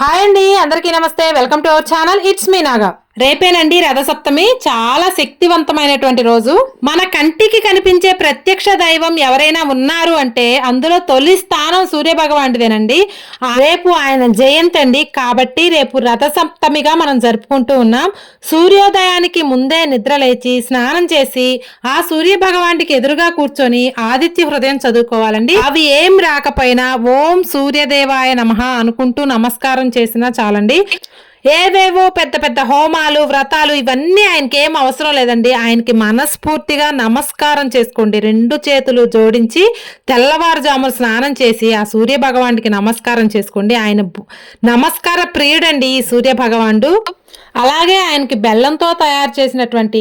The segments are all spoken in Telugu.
హాయ్ అండి, అందరికీ నమస్తే. Welcome to our channel. It's me Naga. రేపేనండి రథసప్తమి. చాలా శక్తివంతమైనటువంటి రోజు. మన కంటికి కనిపించే ప్రత్యక్ష దైవం ఎవరైనా ఉన్నారు అంటే అందులో తొలి స్థానం సూర్య భగవానుడిదేనండి. రేపు ఆయన జయంతి అండి. కాబట్టి రేపు రథసప్తమిగా మనం జరుపుకుంటూ ఉన్నాం. సూర్యోదయానికి ముందే నిద్ర లేచి స్నానం చేసి ఆ సూర్య భగవానుడికి ఎదురుగా కూర్చొని ఆదిత్య హృదయం చదువుకోవాలండి. అవి ఏం రాకపోయినా ఓం సూర్యదేవాయ నమః అనుకుంటూ నమస్కారం చేసినా చాలండి. ఏవేవో పెద్ద పెద్ద హోమాలు వ్రతాలు ఇవన్నీ ఆయనకి ఏం అవసరం లేదండి. ఆయనకి మనస్ఫూర్తిగా నమస్కారం చేసుకోండి. రెండు చేతులు జోడించి తెల్లవారుజామున స్నానం చేసి ఆ సూర్య భగవానుడికి నమస్కారం చేసుకోండి. ఆయన నమస్కార ప్రియుడండి ఈ సూర్య భగవానుడు. అలాగే ఆయనకి బెల్లంతో తయారు చేసినటువంటి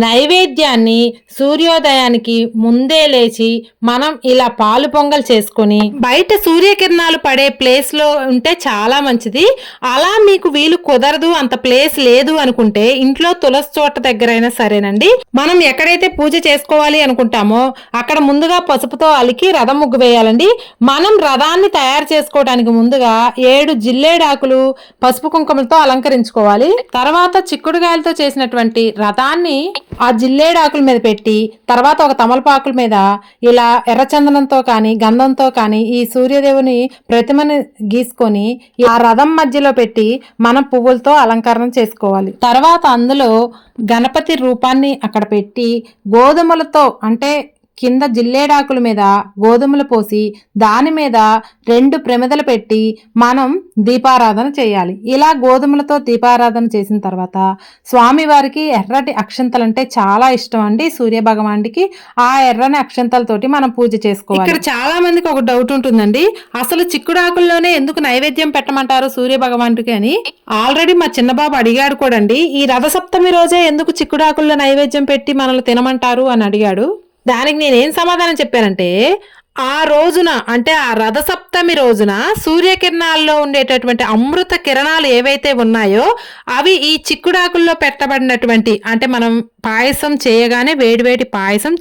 నైవేద్యాన్ని సూర్యోదయానికి ముందే లేచి మనం ఇలా పాలు పొంగల్ చేసుకొని బయట సూర్యకిరణాలు పడే ప్లేస్ లో ఉంటే చాలా మంచిది. అలా మీకు వీలు కుదరదు, అంత ప్లేస్ లేదు అనుకుంటే ఇంట్లో తులసి చోట దగ్గరైనా సరేనండి. మనం ఎక్కడైతే పూజ చేసుకోవాలి అనుకుంటామో అక్కడ ముందుగా పసుపుతో అలికి రథం ముగ్గు వేయాలండి. మనం రథాన్ని తయారు చేసుకోవడానికి ముందుగా 7 జిల్లేడాకులు పసుపు కుంకుమలతో అలంకరించుకోవాలి. తర్వాత చిక్కుడుగాయలతో చేసినటువంటి రథాన్ని ఆ జిల్లేడాకుల మీద పెట్టి తర్వాత ఒక తమలపాకుల మీద ఇలా ఎర్రచందనంతో కానీ గంధంతో కానీ ఈ సూర్యదేవుని ప్రతిమని గీసుకొని ఆ రథం మధ్యలో పెట్టి మనం పువ్వులతో అలంకరణ చేసుకోవాలి. తర్వాత అందులో గణపతి రూపాన్ని అక్కడ పెట్టి గోధుమలతో అంటే కింద జిల్లేడాకుల మీద గోధుమలు పోసి దాని మీద 2 ప్రమిదలు పెట్టి మనం దీపారాధన చేయాలి. ఇలా గోధుమలతో దీపారాధన చేసిన తర్వాత స్వామివారికి ఎర్రటి అక్షంతలంటే చాలా ఇష్టం అండి సూర్య భగవానుడికి. ఆ ఎర్రని అక్షంతలతోటి మనం పూజ చేసుకోవాలి. ఇక్కడ చాలా మందికి ఒక డౌట్ ఉంటుందండి, అసలు చిక్కుడాకుల్లోనే ఎందుకు నైవేద్యం పెట్టమంటారు సూర్య భగవానుడికి అని. ఆల్రెడీ మా చిన్నబాబు అడిగాడు కూడా అండి, ఈ రథసప్తమి రోజే ఎందుకు చిక్కుడాకుల్లో నైవేద్యం పెట్టి మనల్ని తినమంటారు అని అడిగాడు. దానికి నేనేం సమాధానం చెప్పానంటే, ఆ రోజున అంటే ఆ రథసప్తమి రోజున సూర్యకిరణాల్లో ఉండేటటువంటి అమృత కిరణాలు ఏవైతే ఉన్నాయో అవి ఈ చిక్కుడాకుల్లో పెట్టబడినటువంటి అంటే మనం పాయసం చేయగానే వేడివేడి పాయసం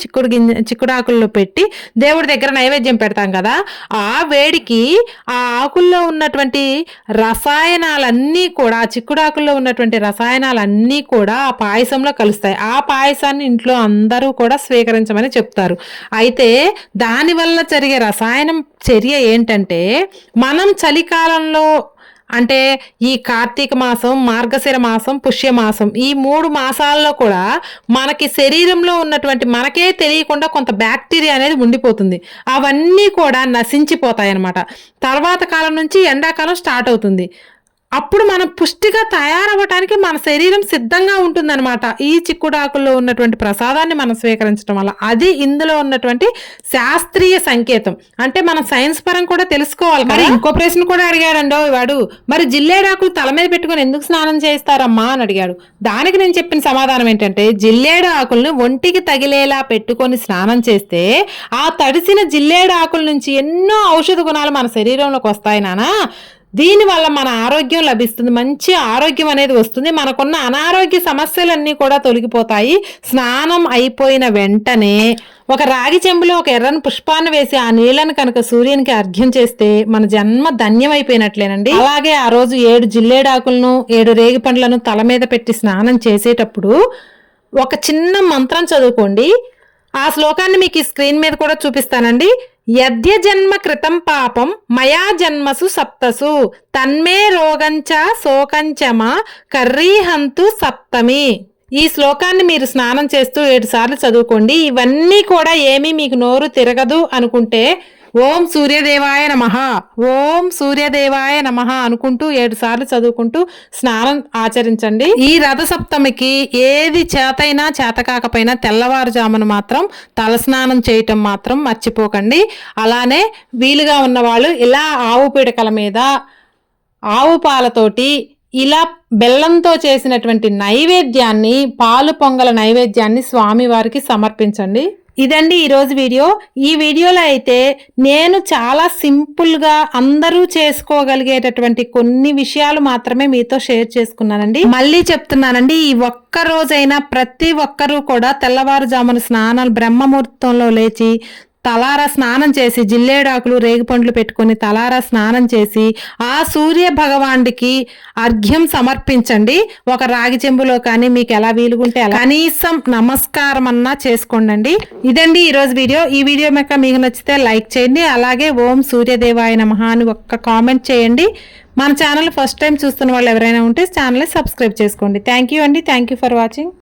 చిక్కుడాకుల్లో పెట్టి దేవుడి దగ్గర నైవేద్యం పెడతాం కదా, ఆ వేడికి ఆ ఆకుల్లో ఉన్నటువంటి రసాయనాలన్నీ కూడా చిక్కుడాకుల్లో ఉన్నటువంటి రసాయనాలన్నీ కూడా ఆ పాయసంలో కలుస్తాయి. ఆ పాయసాన్ని ఇంట్లో అందరూ కూడా స్వీకరించమని చెప్తారు. అయితే దానివల్ల జరిగే రసాయనం చర్య ఏంటంటే, మనం చలికాలంలో అంటే ఈ కార్తీక మాసం, మార్గశిర మాసం, పుష్యమాసం ఈ 3 మాసాల్లో కూడా మనకి శరీరంలో ఉన్నటువంటి మనకే తెలియకుండా కొంత బ్యాక్టీరియా అనేది ఉండిపోతుంది. అవన్నీ కూడా నశించిపోతాయి అన్నమాట. తర్వాత కాలం నుంచి ఎండాకాలం స్టార్ట్ అవుతుంది. అప్పుడు మనం పుష్టిగా తయారవ్వటానికి మన శరీరం సిద్ధంగా ఉంటుందన్నమాట. ఈ చిక్కుడాకుల్లో ఉన్నటువంటి ప్రసాదాన్ని మనం స్వీకరించడం వల్ల అది ఇందులో ఉన్నటువంటి శాస్త్రీయ సంకేతం. అంటే మనం సైన్స్ పరం కూడా తెలుసుకోవాలి. మరి ఇంకో ప్రశ్న కూడా అడిగాడండో వాడు, మరి జిల్లేడాకులు తల మీద పెట్టుకుని ఎందుకు స్నానం చేస్తారమ్మా అని అడిగాడు. దానికి నేను చెప్పిన సమాధానం ఏంటంటే, జిల్లేడు ఆకుల్ని ఒంటికి తగిలేలా పెట్టుకొని స్నానం చేస్తే ఆ తడిసిన జిల్లేడు ఆకుల నుంచి ఎన్నో ఔషధ గుణాలు మన శరీరంలోకి వస్తాయి నానా. దీనివల్ల మన ఆరోగ్యం లభిస్తుంది, మంచి ఆరోగ్యం అనేది వస్తుంది, మనకున్న అనారోగ్య సమస్యలన్నీ కూడా తొలగిపోతాయి. స్నానం అయిపోయిన వెంటనే ఒక రాగి చెంబులో ఒక ఎర్రని పుష్పాన్ని వేసి ఆ నీళ్లను కనుక సూర్యునికి అర్ఘ్యం చేస్తే మన జన్మ ధన్యమైపోయినట్లేనండి. అలాగే ఆ రోజు 7 జిల్లేడాకులను 7 రేగి పండ్లను తల మీద పెట్టి స్నానం చేసేటప్పుడు ఒక చిన్న మంత్రం చదువుకోండి. ఆ శ్లోకాన్ని మీకు ఈ స్క్రీన్ మీద కూడా చూపిస్తానండి. యద్య జన్మ కృతం పాపం మయా జన్మసు సప్తసు తన్మే రోగంచ శోకంచమ కర్రీహంతు సప్తమి. ఈ శ్లోకాన్ని మీరు స్నానం చేస్తూ 7 సార్లు చదువుకోండి. ఇవన్నీ కూడా ఏమీ మీకు నోరు తిరగదు అనుకుంటే ఓం సూర్యదేవాయ నమః, ఓం సూర్యదేవాయ నమః అనుకుంటూ 7 సార్లు చదువుకుంటూ స్నానం ఆచరించండి. ఈ రథసప్తమికి ఏది చేతైనా చేత కాకపోయినా తెల్లవారుజామున మాత్రం తలస్నానం చేయటం మాత్రం మర్చిపోకండి. అలానే వీలుగా ఉన్నవాళ్ళు ఇలా ఆవు పిడకల మీద ఆవు పాలతోటి ఇలా బెల్లంతో చేసినటువంటి నైవేద్యాన్ని పాలు పొంగల నైవేద్యాన్ని స్వామివారికి సమర్పించండి. ఇదండి ఈరోజు వీడియో. ఈ వీడియోలో అయితే నేను చాలా సింపుల్గా అందరూ చేసుకోగలిగేటటువంటి కొన్ని విషయాలు మాత్రమే మీతో షేర్ చేసుకున్నానండి. మళ్ళీ చెప్తున్నానండి, ఈ ఒక్క రోజైనా ప్రతి ఒక్కరూ కూడా తెల్లవారుజామున స్నానాలు బ్రహ్మముహూర్తంలో లేచి తలారా స్నానం చేసి జిల్లేడాకులు రేగిపండ్లు పెట్టుకొని తలారా స్నానం చేసి ఆ సూర్య భగవానుడికి అర్ఘ్యం సమర్పించండి. ఒక రాగి చెంబులో కానీ మీకు ఎలా వీలుగుంటే అలా కనీసం నమస్కారం అన్నా చేసుకోండి. ఇదండి ఈరోజు వీడియో. ఈ వీడియో మీకు నచ్చితే లైక్ చేయండి. అలాగే ఓం సూర్యదేవాయ నమః అని ఒక్క కామెంట్ చేయండి. మన ఛానల్ ఫస్ట్ టైం చూస్తున్న వాళ్ళు ఎవరైనా ఉంటే ఛానల్ని సబ్స్క్రైబ్ చేసుకోండి. థ్యాంక్ యూ అండి. Thank you for watching.